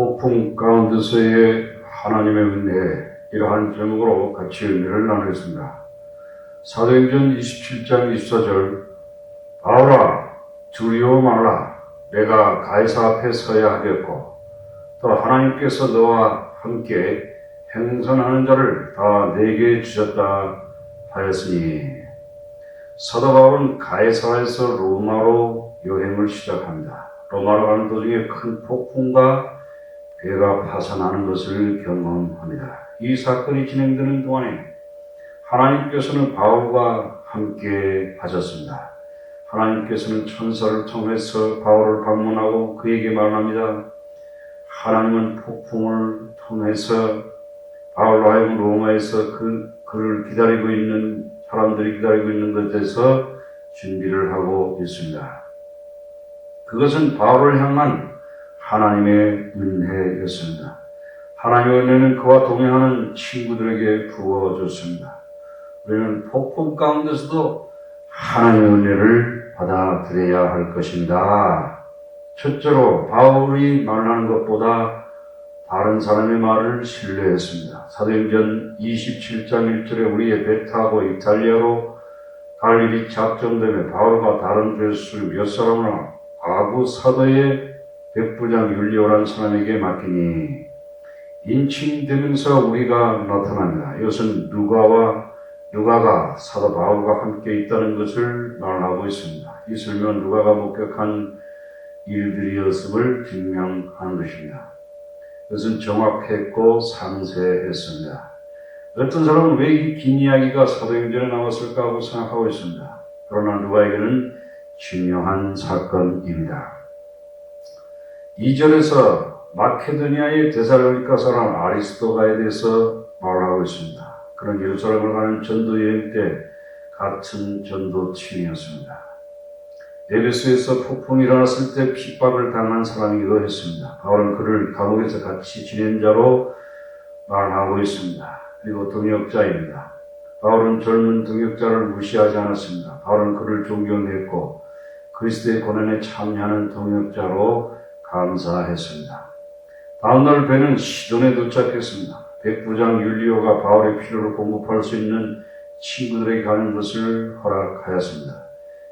폭풍 가운데서의 하나님의 은혜, 이러한 제목으로 같이 은혜를 나누겠습니다. 사도행전 27장 24절, 바울아 두려워 말라. 내가 가이사 앞에 서야 하겠고 또 하나님께서 너와 함께 행선하는 자를 다 내게 주셨다 하였으니. 사도 바울은 가이사에서 로마로 여행을 시작합니다. 로마로 가는 도중에 큰 폭풍과 배가 파산하는 것을 경험합니다. 이 사건이 진행되는 동안에 하나님께서는 바울과 함께 하셨습니다. 하나님께서는 천사를 통해서 바울을 방문하고 그에게 말합니다. 하나님은 폭풍을 통해서 바울로 하여금 로마에서 그를 기다리고 있는 사람들이 기다리고 있는 것에서 준비를 하고 있습니다. 그것은 바울을 향한 하나님의 은혜였습니다. 하나님의 은혜는 그와 동행하는 친구들에게 부어졌습니다. 우리는 폭풍 가운데서도 하나님의 은혜를 받아들여야 할 것입니다. 첫째로 바울이 말하는 것보다 다른 사람의 말을 신뢰했습니다. 사도행전 27장 1절에 우리의 배 타고 이탈리아로 갈 일이 작정되며 바울과 다른 죄수 몇 사람을 아구 사도의 백부장 율리오라는 사람에게 맡기니 인칭되면서 우리가 나타납니다. 이것은 누가가 사도 바울과 함께 있다는 것을 말하고 있습니다. 이 설명은 누가가 목격한 일들이었음을 증명하는 것입니다. 이것은 정확했고 상세했습니다. 어떤 사람은 왜 이 긴 이야기가 사도행전에 나왔을까 하고 생각하고 있습니다. 그러나 누가에게는 중요한 사건입니다. 2절에서 마케도니아의 데살로니가 사람 아리스도가에 대해서 말하고 있습니다. 그는 예루살렘을 가는 전도 여행 때 같은 전도팀이었습니다. 에베소에서 폭풍이 일어났을 때 핍박을 당한 사람이기도 했습니다. 바울은 그를 감옥에서 같이 지낸 자로 말하고 있습니다. 그리고 동역자입니다. 바울은 젊은 동역자를 무시하지 않았습니다. 바울은 그를 존경했고 그리스도의 고난에 참여하는 동역자로 감사했습니다. 다음날 배는 시돈에 도착했습니다. 백부장 율리오가 바울의 필요를 공급할 수 있는 친구들에게 가는 것을 허락하였습니다.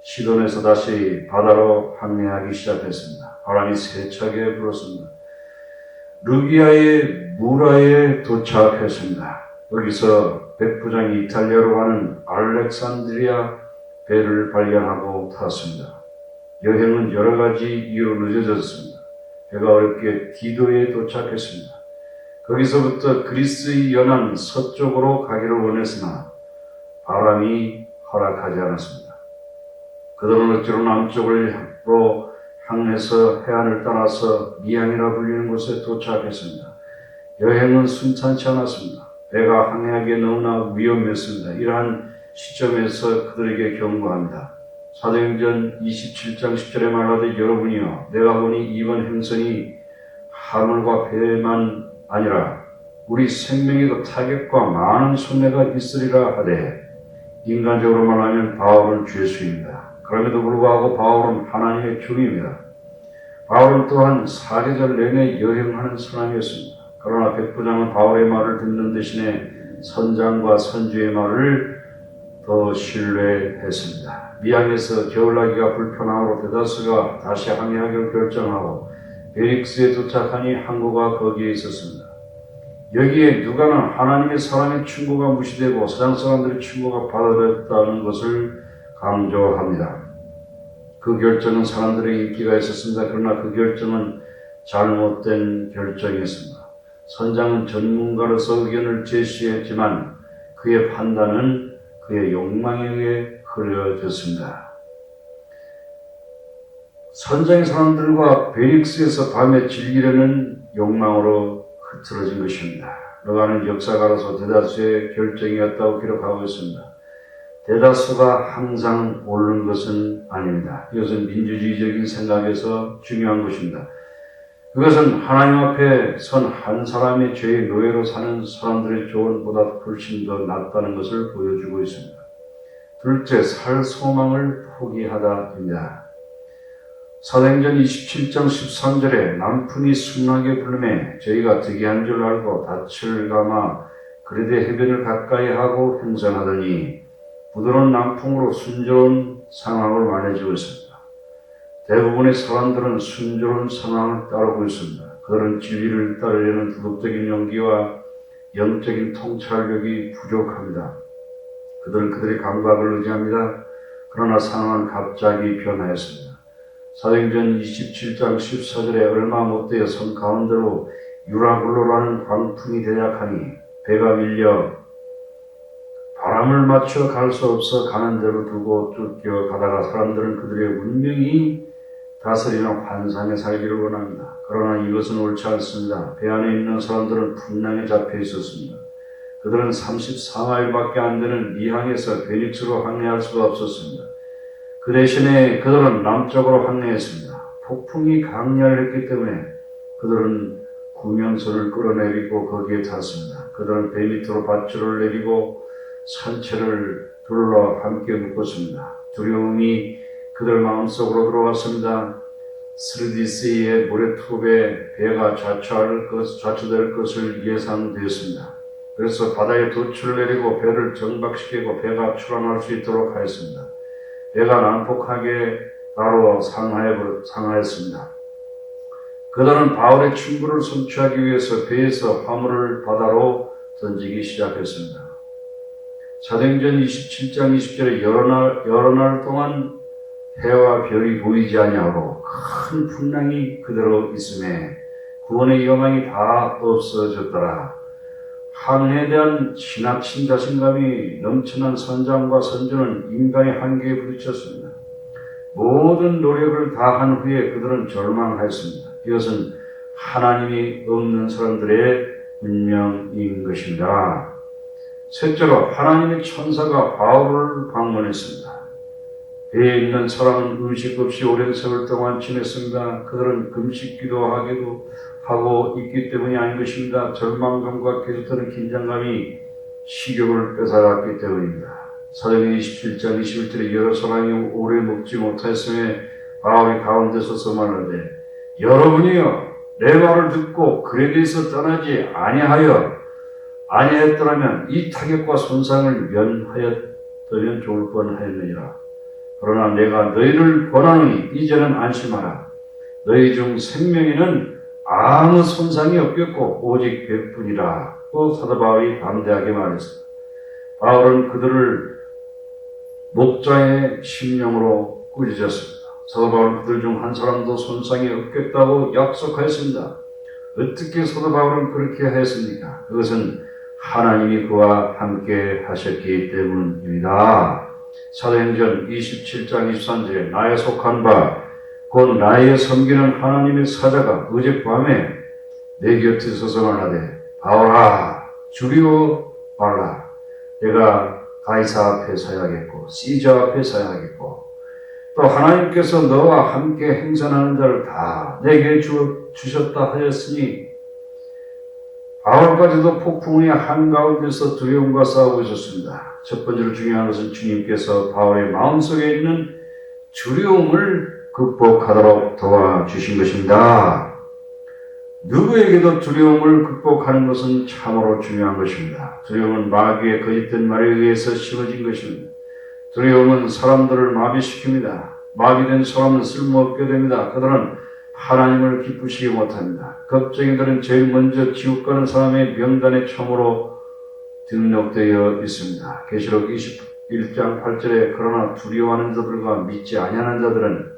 시돈에서 다시 바다로 항해하기 시작했습니다. 바람이 세차게 불었습니다. 루기아의 무라에 도착했습니다. 여기서 백부장이 이탈리아로 가는 알렉산드리아 배를 발견하고 탔습니다. 여행은 여러 가지 이유로 늦어졌습니다. 배가 어렵게 디도에 도착했습니다. 거기서부터 그리스의 연안 서쪽으로 가기를 원했으나 바람이 허락하지 않았습니다. 그들은 어찌로 남쪽으로 향해서 해안을 따라서 미항이라 불리는 곳에 도착했습니다. 여행은 순탄치 않았습니다. 배가 항해하기에 너무나 위험했습니다. 이러한 시점에서 그들에게 경고합니다. 사도행전 27장 10절에 말하되 여러분이여 내가 보니 이번 행선이 하물과 배만 아니라 우리 생명에도 타격과 많은 손해가 있으리라 하되 인간적으로 말하면 바울은 죄수입니다. 그럼에도 불구하고 바울은 하나님의 종입니다. 바울은 또한 사계절 내내 여행하는 사람이었습니다. 그러나 백부장은 바울의 말을 듣는 대신에 선장과 선주의 말을 더 신뢰했습니다. 미항에서 겨울나기가 불편함으로 대다수가 다시 항해하기로 결정하고 베릭스에 도착하니 항구가 거기에 있었습니다. 여기에 누가는 하나님의 사람의 충고가 무시되고 세상 사람들의 충고가 받아들였다는 것을 강조합니다. 그 결정은 사람들의 인기가 있었습니다. 그러나 그 결정은 잘못된 결정이었습니다. 선장은 전문가로서 의견을 제시했지만 그의 판단은 그의 욕망에 의해 흐려졌습니다. 선장의 사람들과 베릭스에서 밤에 즐기려는 욕망으로 흐트러진 것입니다. 누가는 역사가로서 대다수의 결정이었다고 기록하고 있습니다. 대다수가 항상 옳은 것은 아닙니다. 이것은 민주주의적인 생각에서 중요한 것입니다. 그것은 하나님 앞에 선 한 사람의 죄의 노예로 사는 사람들의 조언보다 훨씬 더 낫다는 것을 보여주고 있습니다. 둘째, 살 소망을 포기하다입니다. 사도행전 27장 13절에 남풍이 순하게 불매 저희가 득이한 줄 알고 닻을 감아 그레데 해변을 가까이 하고 행선하더니 부드러운 남풍으로 순조로운 상황을 말해주고 있습니다. 대부분의 사람들은 순조로운 상황을 따르고 있습니다. 그들은 진리를 따르려는 도덕적인 용기와 영적인 통찰력이 부족합니다. 그들은 그들의 감각을 의지합니다. 그러나 상황은 갑자기 변화했습니다. 사도행전 27장 14절에 얼마 못되어 성 가운데로 유라굴로라는 광풍이 대작하니 배가 밀려 바람을 맞춰 갈 수 없어 가는 대로 두고 쫓겨 가다가 사람들은 그들의 운명이 다스리는 환상에 살기를 원합니다. 그러나 이것은 옳지 않습니다. 배 안에 있는 사람들은 풍랑에 잡혀 있었습니다. 그들은 34마일밖에 안 되는 미항에서 베닉스로 항해할 수가 없었습니다. 그 대신에 그들은 남쪽으로 항해했습니다. 폭풍이 강렬했기 때문에 그들은 구명선을 끌어내리고 거기에 탔습니다. 그들은 배 밑으로 밧줄을 내리고 산채를 둘러 함께 묶었습니다. 두려움이 그들 마음속으로 들어왔습니다. 스르디스의 모래톱에 배가 좌초될 것을 예상되었습니다. 그래서 바다에 돛을 내리고 배를 정박시키고 배가 출항할 수 있도록 하였습니다. 배가 난폭하게 바로 상하였습니다. 그들은 바울의 친구를 성취하기 위해서 배에서 화물을 바다로 던지기 시작했습니다. 사도행전 27장 20절에 여러 날 동안 해와 별이 보이지 아니하고 큰 풍랑이 그대로 있음에 구원의 영광이 다 없어졌더라. 항해에 대한 지나친 자신감이 넘쳐난 선장과 선주는 인간의 한계에 부딪혔습니다. 모든 노력을 다한 후에 그들은 절망하였습니다. 이것은 하나님이 없는 사람들의 운명인 것입니다. 셋째로 하나님의 천사가 바울을 방문했습니다. 배에 있는 사람은 음식 없이 오랜 세월 동안 지냈습니다. 그들은 금식 기도하기도 하고 있기 때문이 아닌 것입니다. 절망감과 계속되는 긴장감이 식욕을 뺏어갔기 때문입니다. 사도행전 27장 21절에 여러 사람이 오래 먹지 못하였음에 바울이 가운데 서서 말하되 여러분이여 내 말을 듣고 그레데에서 떠나지 아니하였더라면 이 타격과 손상을 면하였더면 좋을 뻔하였느니라. 그러나 내가 너희를 권하노니 이제는 안심하라. 너희 중 생명에는 아무 손상이 없겠고 오직 배뿐이라. 또 사도 바울이 담대하게 말했습니다. 바울은 그들을 목자의 심령으로 꾸짖었습니다. 사도 바울은 그들 중 한 사람도 손상이 없겠다고 약속하였습니다. 어떻게 사도 바울은 그렇게 하였습니까? 그것은 하나님이 그와 함께 하셨기 때문입니다. 사도행전 27장 23절에 나의 속한 바 곧 나의 섬기는 하나님의 사자가 어젯밤에 내 곁에 서서 말하되 바울아 주리오 말라. 내가 가이사 앞에 서야겠고 시저 앞에 서야겠고 또 하나님께서 너와 함께 행선하는 자를 다 내게 주셨다 하였으니 바울까지도 폭풍의 한가운데서 두려움과 싸우고 있었습니다. 첫 번째로 중요한 것은 주님께서 바울의 마음속에 있는 두려움을 극복하도록 도와주신 것입니다. 누구에게도 두려움을 극복하는 것은 참으로 중요한 것입니다. 두려움은 마귀의 거짓된 말에 의해서 심어진 것입니다. 두려움은 사람들을 마비시킵니다. 마비된 사람은 쓸모없게 됩니다. 그들은 하나님을 기쁘시게 못합니다. 겁쟁이들은 제일 먼저 지옥 가는 사람의 명단에 처음으로 등록되어 있습니다. 계시록 21장 8절에 그러나 두려워하는 자들과 믿지 아니하는 자들은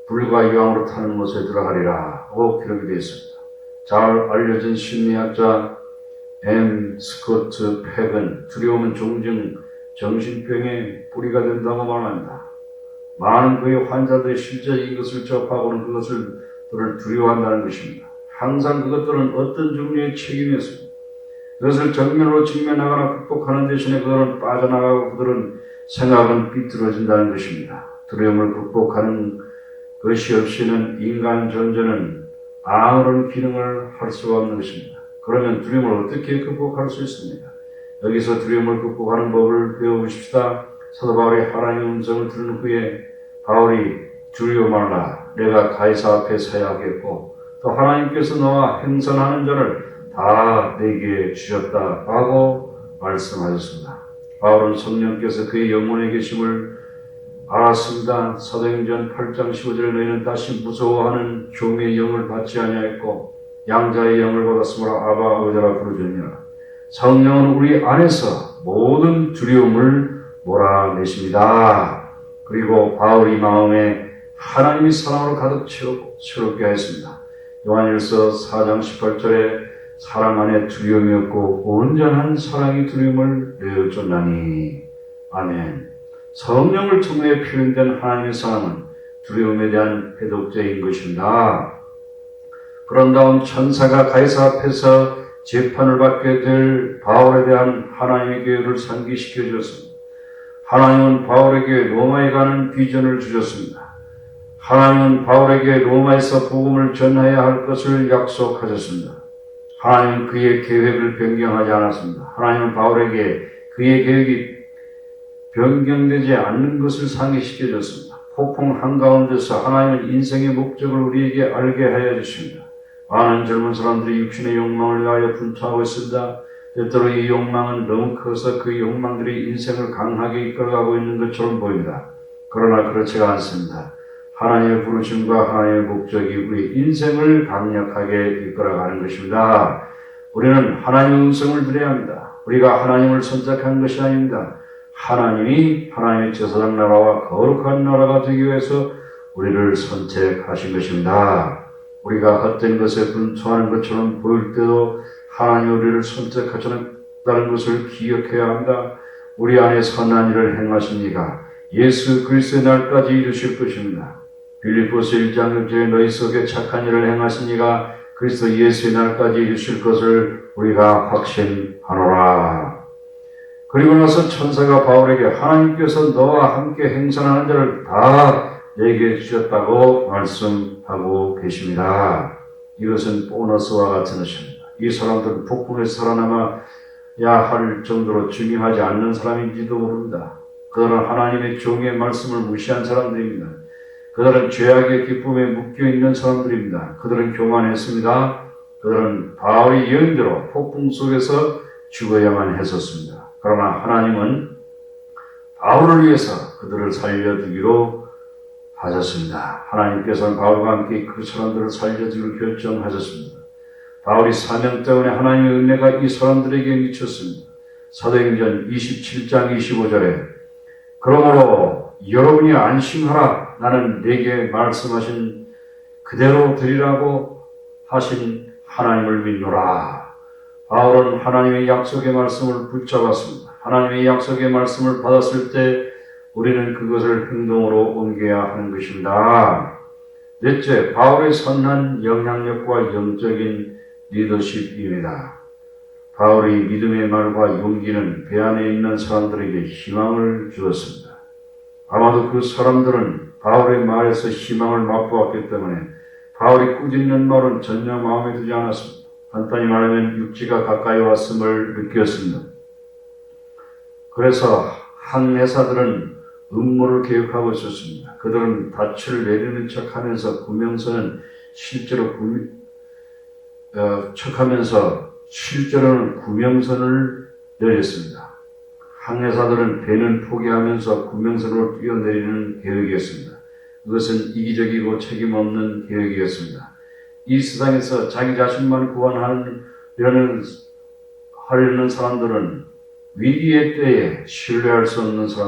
불과 이왕으로 타는 곳에 들어가리라 고 기록이 되어 있습니다. 잘 알려진 심리학자 M. 스코트 팩은 두려움은 종종 정신병의 뿌리가 된다고 말합니다. 많은 그의 환자들이 실제 이것을 접하고는 그것을 두려워한다는 것입니다. 항상 그것들은 어떤 종류의 책임이었습니다. 그것을 정면으로 직면하거나 극복하는 대신에 그들은 빠져나가고 그들은 생각은 삐뚤어진다는 것입니다. 두려움을 극복하는 것이 없이는 인간 존재는 아무런 기능을 할 수가 없는 것입니다. 그러면 두려움을 어떻게 극복할 수 있습니까? 여기서 두려움을 극복하는 법을 배워보십시다. 사도 바울의 하나님의 음성을 들은 후에 바울이 두려워 말라. 내가 가이사 앞에 서야 하겠고 또 하나님께서 너와 행선하는 자를 다 내게 주셨다 하고 말씀하셨습니다. 바울은 성령께서 그의 영혼에 계심을 알았습니다. 사도행전 8장 15절에 너희는 다시 무서워하는 종의 영을 받지 아니하였고 양자의 영을 받았으므로 아바 아버지라 부르짖느니라. 성령은 우리 안에서 모든 두려움을 몰아내십니다. 그리고 바울이 마음에 하나님의 사랑으로 가득 채롭게 하였습니다. 요한일서 4장 18절에 사랑 안에 두려움이 없고 온전한 사랑이 두려움을 내어쫓나니. 아멘. 성령을 통해 표현된 하나님의 사랑은 두려움에 대한 해독제인 것입니다. 그런 다음 천사가 가이사 앞에서 재판을 받게 될 바울에 대한 하나님의 계획을 상기시켜 주었습니다. 하나님은 바울에게 로마에 가는 비전을 주셨습니다. 하나님은 바울에게 로마에서 복음을 전해야 할 것을 약속하셨습니다. 하나님은 그의 계획을 변경하지 않았습니다. 하나님은 바울에게 그의 계획이 변경되지 않는 것을 상기시켜 줬습니다. 폭풍 한가운데서 하나님은 인생의 목적을 우리에게 알게 하여 주십니다. 많은 젊은 사람들이 육신의 욕망을 위하여 분투하고 있습니다. 때때로 이 욕망은 너무 커서 그 욕망들이 인생을 강하게 이끌어가고 있는 것처럼 보입니다. 그러나 그렇지가 않습니다. 하나님의 부르심과 하나님의 목적이 우리 인생을 강력하게 이끌어가는 것입니다. 우리는 하나님의 음성을 들어야 합니다. 우리가 하나님을 선택한 것이 아닙니다. 하나님이 하나님의 제사장 나라와 거룩한 나라가 되기 위해서 우리를 선택하신 것입니다. 우리가 헛된 것에 분투하는 것처럼 보일 때도 하나님이 우리를 선택하셨다는 것을 기억해야 합니다. 우리 안에 선한 일을 행하십니까? 예수 그리스도의 날까지 이루실 것입니다. 빌립보서 1장 6절에 너희 속에 착한 일을 행하십니까? 그리스도 예수의 날까지 이루실 것을 우리가 확신하노라. 그리고 나서 천사가 바울에게 하나님께서 너와 함께 행선하는 자를 다 내게 주셨다고 말씀하고 계십니다. 이것은 보너스와 같은 것입니다. 이 사람들은 폭풍에서 살아남아야 할 정도로 중요하지 않는 사람인지도 모릅니다. 그들은 하나님의 종의 말씀을 무시한 사람들입니다. 그들은 죄악의 기쁨에 묶여있는 사람들입니다. 그들은 교만했습니다. 그들은 바울의 예언대로 폭풍 속에서 죽어야만 했었습니다. 그러나 하나님은 바울을 위해서 그들을 살려두기로 하셨습니다. 하나님께서는 바울과 함께 그 사람들을 살려주기로 결정하셨습니다. 바울이 사명 때문에 하나님의 은혜가 이 사람들에게 미쳤습니다. 사도행전 27장 25절에 그러므로 여러분이 안심하라. 나는 내게 말씀하신 그대로 드리라고 하신 하나님을 믿노라. 바울은 하나님의 약속의 말씀을 붙잡았습니다. 하나님의 약속의 말씀을 받았을 때 우리는 그것을 행동으로 옮겨야 하는 것입니다. 넷째, 바울의 선한 영향력과 영적인 리더십입니다. 바울의 믿음의 말과 용기는 배 안에 있는 사람들에게 희망을 주었습니다. 아마도 그 사람들은 바울의 말에서 희망을 맛보았기 때문에 바울이 꾸짖는 말은 전혀 마음에 들지 않았습니다. 간단히 말하면 육지가 가까이 왔음을 느꼈습니다. 그래서 항해사들은 음모를 계획하고 있었습니다. 그들은 닻을 내리는 척하면서 구명선은 실제로는 구명선을 내렸습니다. 항해사들은 배는 포기하면서 구명선으로 뛰어내리는 계획이었습니다. 그것은 이기적이고 책임없는 계획이었습니다. 이 세상에서 자기 자신만 구원하려는 사람들은 위기의 때에 신뢰할 수 없는 사람